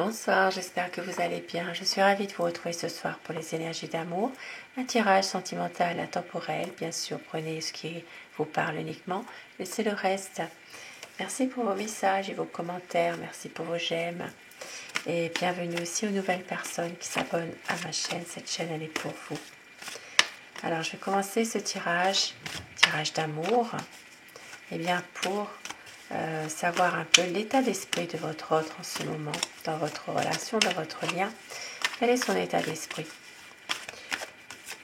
Bonsoir, j'espère que vous allez bien. Je suis ravie de vous retrouver ce soir pour les énergies d'amour. Un tirage sentimental, intemporel. Bien sûr, prenez ce qui vous parle uniquement. Laissez le reste. Merci pour vos messages et vos commentaires. Merci pour vos j'aime. Et bienvenue aussi aux nouvelles personnes qui s'abonnent à ma chaîne. Cette chaîne, elle est pour vous. Alors, je vais commencer ce tirage d'amour. Eh bien, pour savoir un peu l'état d'esprit de votre autre en ce moment, dans votre relation, dans votre lien. Quel est son état d'esprit?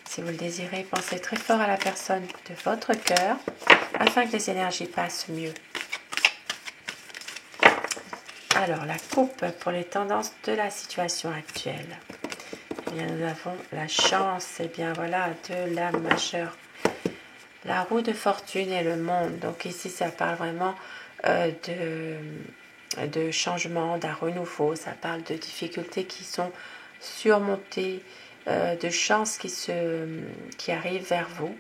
Si vous le désirez, pensez très fort à la personne de votre cœur afin que les énergies passent mieux. Alors, la coupe pour les tendances de la situation actuelle. Eh bien, nous avons la chance, et bien voilà, de l'âme majeure. La roue de fortune et le monde. Donc ici, ça parle vraiment de changement, d'un renouveau. Ça parle de difficultés qui sont surmontées, de chances qui arrivent vers vous,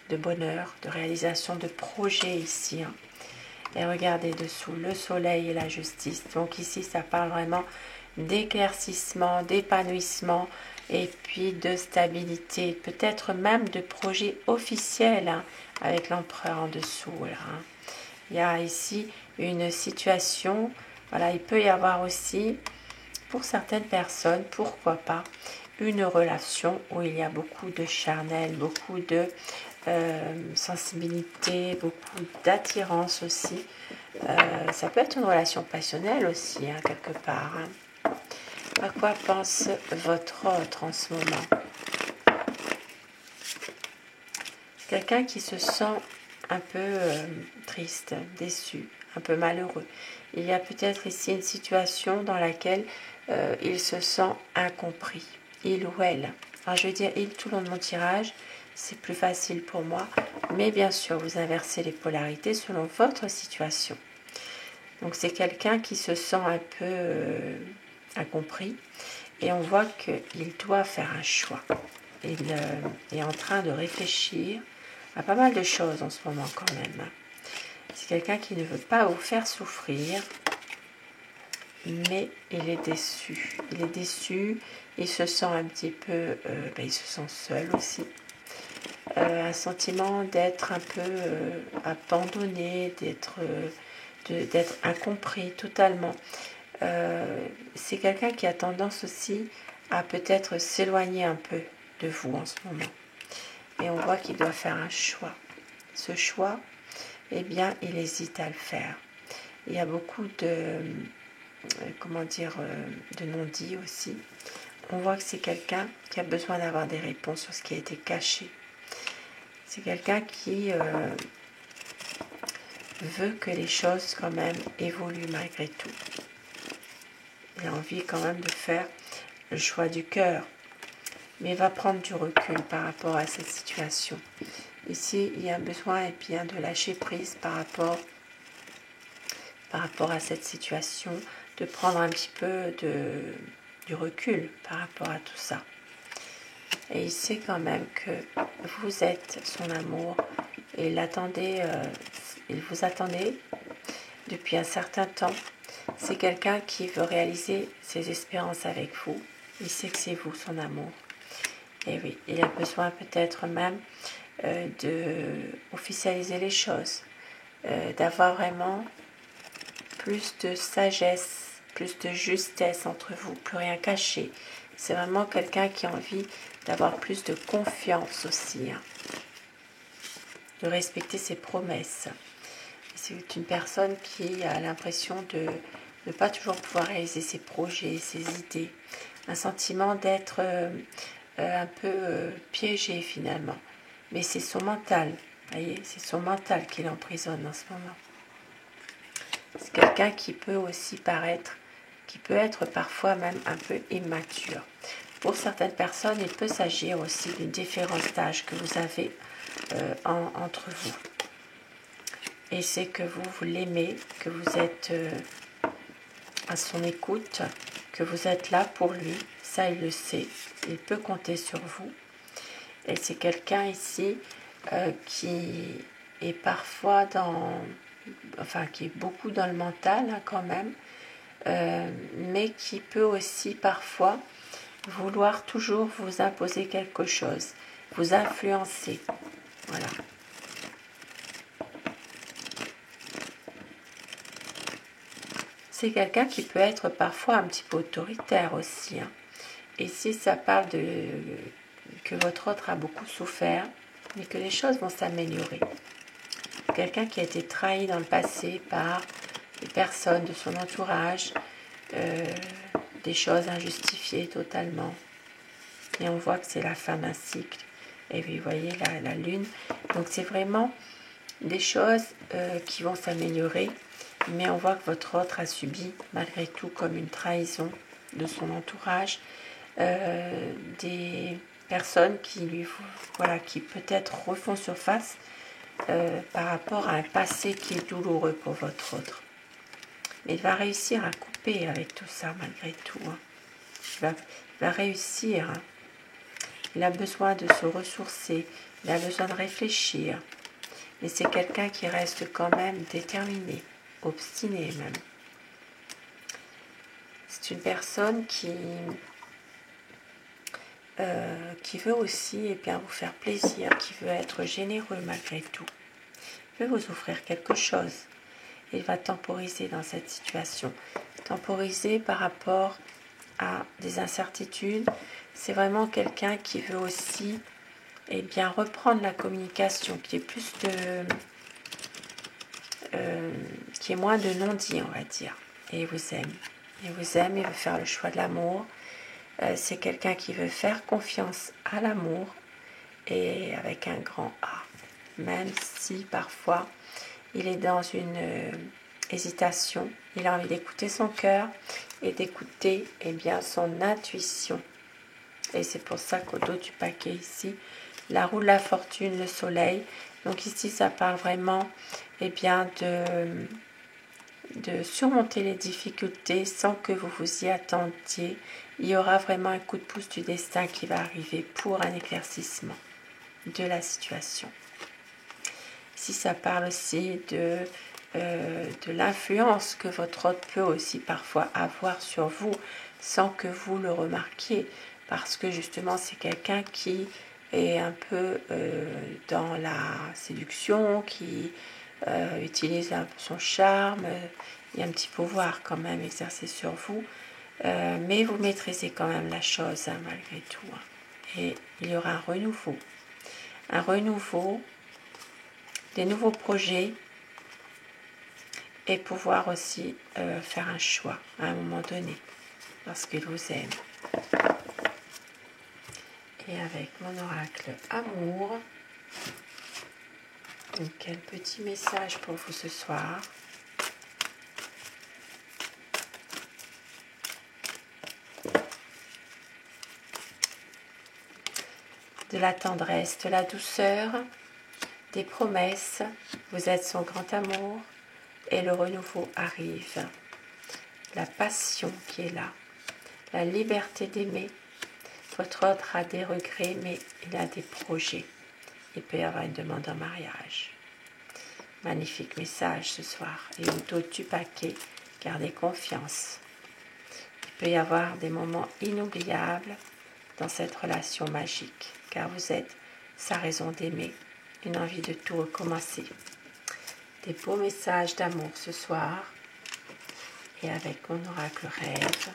de bonheur, de réalisation de projets ici. Hein. Et regardez dessous, le soleil et la justice. Donc ici, ça parle vraiment d'éclaircissement, d'épanouissement et puis de stabilité, peut-être même de projets officiels hein, avec l'empereur en dessous. Là, hein. Il y a ici une situation, voilà, il peut y avoir aussi, pour certaines personnes, pourquoi pas, une relation où il y a beaucoup de charnel, beaucoup de sensibilité, beaucoup d'attirance aussi. Ça peut être une relation passionnelle aussi, hein, quelque part. Hein. À quoi pense votre autre en ce moment? Quelqu'un qui se sent un peu triste, déçu, un peu malheureux. Il y a peut-être ici une situation dans laquelle il se sent incompris, il ou elle. Alors je vais dire il tout le long de mon tirage, c'est plus facile pour moi, mais bien sûr vous inversez les polarités selon votre situation. Donc c'est quelqu'un qui se sent un peu incompris et on voit qu'il doit faire un choix. Il est en train de réfléchir à pas mal de choses en ce moment quand même. C'est quelqu'un qui ne veut pas vous faire souffrir, mais il est déçu. Il est déçu, il se sent un petit peu, il se sent seul aussi. Un sentiment d'être un peu abandonné, d'être incompris totalement. C'est quelqu'un qui a tendance aussi à peut-être s'éloigner un peu de vous en ce moment. Et on voit qu'il doit faire un choix. Ce choix, eh bien, il hésite à le faire. Il y a beaucoup de non-dits aussi. On voit que c'est quelqu'un qui a besoin d'avoir des réponses sur ce qui a été caché. C'est quelqu'un qui veut que les choses quand même évoluent malgré tout. Il a envie quand même de faire le choix du cœur, mais il va prendre du recul par rapport à cette situation. Ici, il y a besoin et bien de lâcher prise par rapport à cette situation, de prendre un petit peu du recul par rapport à tout ça. Et il sait quand même que vous êtes son amour et il vous attendait depuis un certain temps. C'est quelqu'un qui veut réaliser ses espérances avec vous. Il sait que c'est vous, son amour. Et oui, il a besoin peut-être même de officialiser les choses, d'avoir vraiment plus de sagesse, plus de justesse entre vous, plus rien caché. C'est vraiment quelqu'un qui a envie d'avoir plus de confiance aussi, hein, de respecter ses promesses. C'est une personne qui a l'impression de ne pas toujours pouvoir réaliser ses projets, ses idées, un sentiment d'être un peu piégé finalement. Mais c'est son mental, voyez, c'est son mental qui l'emprisonne en ce moment. C'est quelqu'un qui peut aussi qui peut être parfois même un peu immature. Pour certaines personnes, il peut s'agir aussi d'une différence d'âge que vous avez entre vous. Et c'est que vous l'aimez, que vous êtes à son écoute, que vous êtes là pour lui. Ça, il le sait. Il peut compter sur vous. Et c'est quelqu'un ici qui est parfois qui est beaucoup dans le mental hein, quand même, mais qui peut aussi parfois vouloir toujours vous imposer quelque chose, vous influencer. Voilà. C'est quelqu'un qui peut être parfois un petit peu autoritaire aussi. Hein. Et si ça parle que votre autre a beaucoup souffert, mais que les choses vont s'améliorer. Quelqu'un qui a été trahi dans le passé par des personnes de son entourage, des choses injustifiées totalement. Et on voit que c'est la fin d'un cycle. Et puis vous voyez la lune. Donc c'est vraiment des choses qui vont s'améliorer. Mais on voit que votre autre a subi malgré tout comme une trahison de son entourage. Des personnes qui peut-être refont surface par rapport à un passé qui est douloureux pour votre autre. Mais il va réussir à couper avec tout ça malgré tout. Hein. Il va réussir. Hein. Il a besoin de se ressourcer, il a besoin de réfléchir. Mais c'est quelqu'un qui reste quand même déterminé, obstiné même. C'est une personne qui veut aussi vous faire plaisir, qui veut être généreux malgré tout. Il veut vous offrir quelque chose. Il va temporiser dans cette situation. Temporiser par rapport à des incertitudes. C'est vraiment quelqu'un qui veut aussi reprendre la communication, qui est moins de non-dit, on va dire. Et il vous aime. Il vous aime, il veut faire le choix de l'amour. C'est quelqu'un qui veut faire confiance à l'amour et avec un grand A. Même si parfois il est dans une hésitation, il a envie d'écouter son cœur et d'écouter son intuition. Et c'est pour ça qu'au dos du paquet ici, la roue de la fortune, le soleil. Donc ici, ça parle vraiment de surmonter les difficultés sans que vous vous y attendiez. Il y aura vraiment un coup de pouce du destin qui va arriver pour un éclaircissement de la situation. Ici, ça parle aussi de l'influence que votre autre peut aussi parfois avoir sur vous sans que vous le remarquiez. Parce que justement, c'est quelqu'un qui est un peu dans la séduction, qui utilise un peu son charme. Il y a un petit pouvoir quand même exercé sur vous. Mais vous maîtrisez quand même la chose malgré tout. Et il y aura un renouveau. Un renouveau, des nouveaux projets et pouvoir aussi faire un choix à un moment donné parce qu'il vous aime. Et avec mon oracle amour, donc quel petit message pour vous ce soir. De la tendresse, de la douceur, des promesses, vous êtes son grand amour et le renouveau arrive. La passion qui est là, la liberté d'aimer. Votre autre a des regrets, mais il a des projets. Il peut y avoir une demande en mariage. Magnifique message ce soir. Et au dos du paquet, gardez confiance. Il peut y avoir des moments inoubliables dans cette relation magique, car vous êtes sa raison d'aimer, une envie de tout recommencer. Des beaux messages d'amour ce soir. Et avec mon oracle rêve,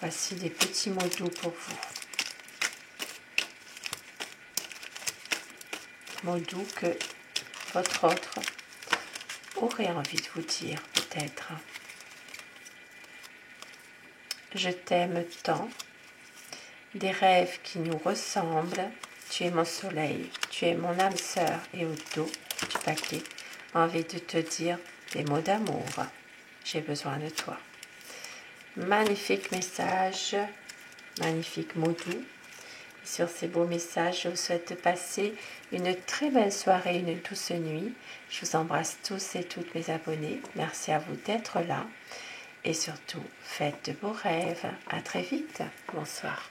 voici des petits mots doux pour vous. Mots doux que votre autre aurait envie de vous dire peut-être. Je t'aime tant, des rêves qui nous ressemblent, tu es mon soleil, tu es mon âme sœur et au dos du paquet, envie de te dire des mots d'amour. J'ai besoin de toi. Magnifique message, magnifique mot doux. Sur ces beaux messages, je vous souhaite de passer une très belle soirée, une douce nuit. Je vous embrasse tous et toutes mes abonnés. Merci à vous d'être là. Et surtout, faites de beaux rêves. À très vite. Bonsoir.